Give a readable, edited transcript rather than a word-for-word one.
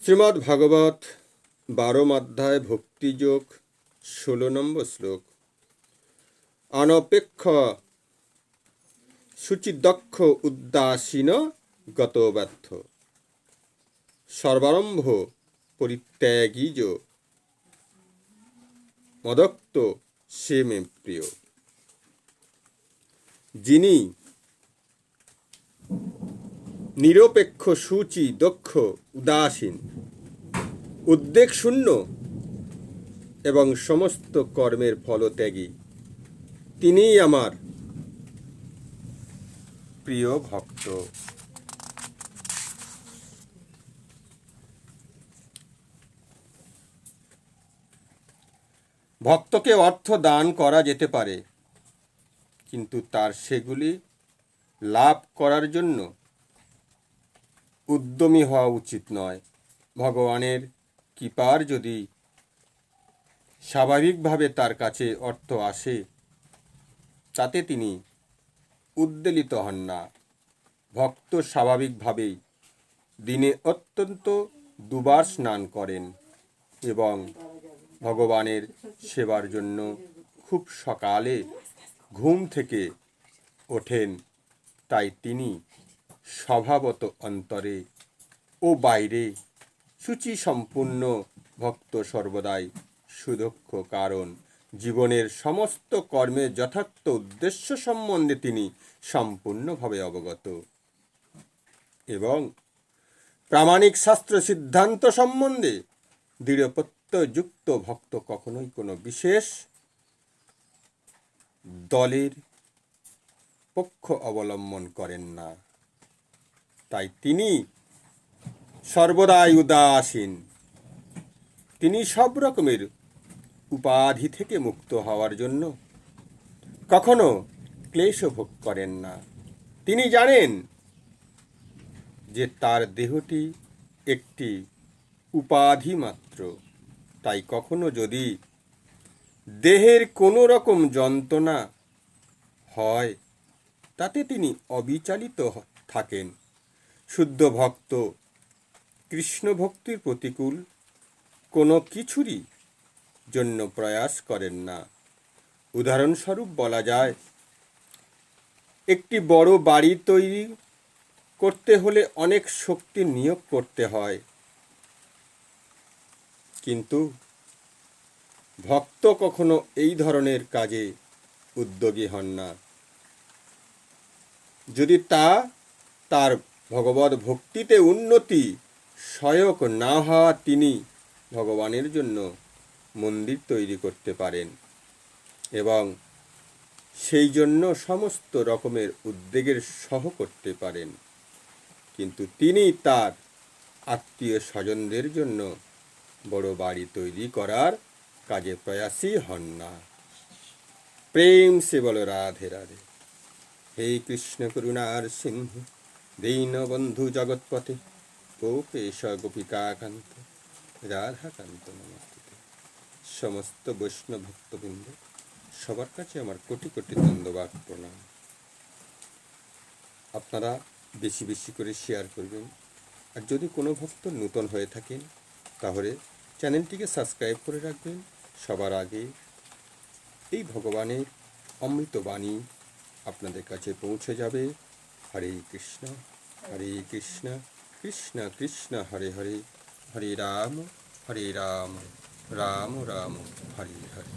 শ্রীমদ্ ভাগবত 12 অধ্যায় ভক্তিযোগ 16 নম্বর শ্লোক। অনপেক্ষ শুচিদক্ষ উদাসীন গতব্যর্থ সর্বারম্ভ পরিত্যাগীজ মদক্ত সে মে প্রিয়। যিনি নিরপেক্ষ, সূচি, দক্ষ, উদাসীন, উদ্বেগ শূন্য এবং সমস্ত কর্মের ফলত্যাগী, তিনিই আমার প্রিয় ভক্ত। ভক্তকে অর্থ দান করা যেতে পারে, কিন্তু তার সেগুলি লাভ করার জন্য উদ্যমী হওয়া উচিত নয়। ভগবানের কৃপার যদি স্বাভাবিকভাবে তার কাছে অর্থ আসে, তাতে তিনি উদ্বেলিত হন না। ভক্ত স্বাভাবিকভাবেই দিনে অত্যন্ত দুবার স্নান করেন এবং ভগবানের সেবার জন্য খুব সকালে ঘুম থেকে ওঠেন। তাই তিনি স্বভাবত অন্তরে ও বাইরে শুচি সম্পূর্ণ ভক্ত, সর্বদাই সুদক্ষ। কারণ জীবনের সমস্ত কর্মের যথার্থ উদ্দেশ্য সম্বন্ধে তিনি সম্পূর্ণভাবে অবগত এবং প্রামাণিক শাস্ত্র সিদ্ধান্ত সম্বন্ধে দৃঢ়প্রত্যয়যুক্ত। ভক্ত কখনোই কোনো বিশেষ দলের পক্ষ অবলম্বন করেন না। তাই তিনি সর্বদাই উদাসীন। তিনি সব রকমের উপাধি থেকে মুক্ত হওয়ার জন্য কখনো ক্লেশ ভোগ করেন না। তিনি জানেন যে তার দেহটি একটি উপাধি মাত্র। তাই কখনো যদি দেহের কোনো রকম যন্ত্রণা হয়, তাতে তিনি অবিচলিত থাকেন। শুদ্ধ ভক্ত কৃষ্ণ ভক্তির প্রতিকূল কোনো কিছুরই জন্য প্রয়াস করেন না। উদাহরণস্বরূপ বলা যায়, একটি বড় বাড়ি তৈরি করতে হলে অনেক শক্তি নিয়োগ করতে হয়, কিন্তু ভক্ত কখনো এই ধরনের কাজে উদ্যোগী হন না। যদি তার ভগবত ভক্তিতে উন্নতি সহায়ক না হওয়া, তিনি ভগবানের জন্য মন্দির তৈরি করতে পারেন এবং সেই জন্য সমস্ত রকমের উদ্যোগের সহ করতে পারেন, কিন্তু তিনি তার আত্মীয় স্বজনদের জন্য বড় বাড়ি তৈরি করার কাজে প্রয়াসী হন না। প্রেম সে বল রাধে রাধে। হে কৃষ্ণ করুণার সিন্ধু দীনবন্ধু জগৎপতে গোপেশ গোপিকাকান্ত রাধাকান্ত নমস্তুতে। সমস্ত বৈষ্ণব ভক্তবৃন্দ, সবার কাছে আমার কোটি কোটি ধন্যবাদ, প্রণাম। আপনারা বেশি বেশি করে শেয়ার করবেন। আর যদি কোনো ভক্ত নূতন হয়ে থাকেন, তাহলে চ্যানেলটিকে সাবস্ক্রাইব করে রাখবেন। সবার আগে এই ভগবানের অমৃত বাণী আপনাদের কাছে পৌঁছে যাবে। হরে কৃষ্ণ কৃষ্ণ কৃষ্ণ হরে হরে, হরে রাম রাম রাম হরে হরে।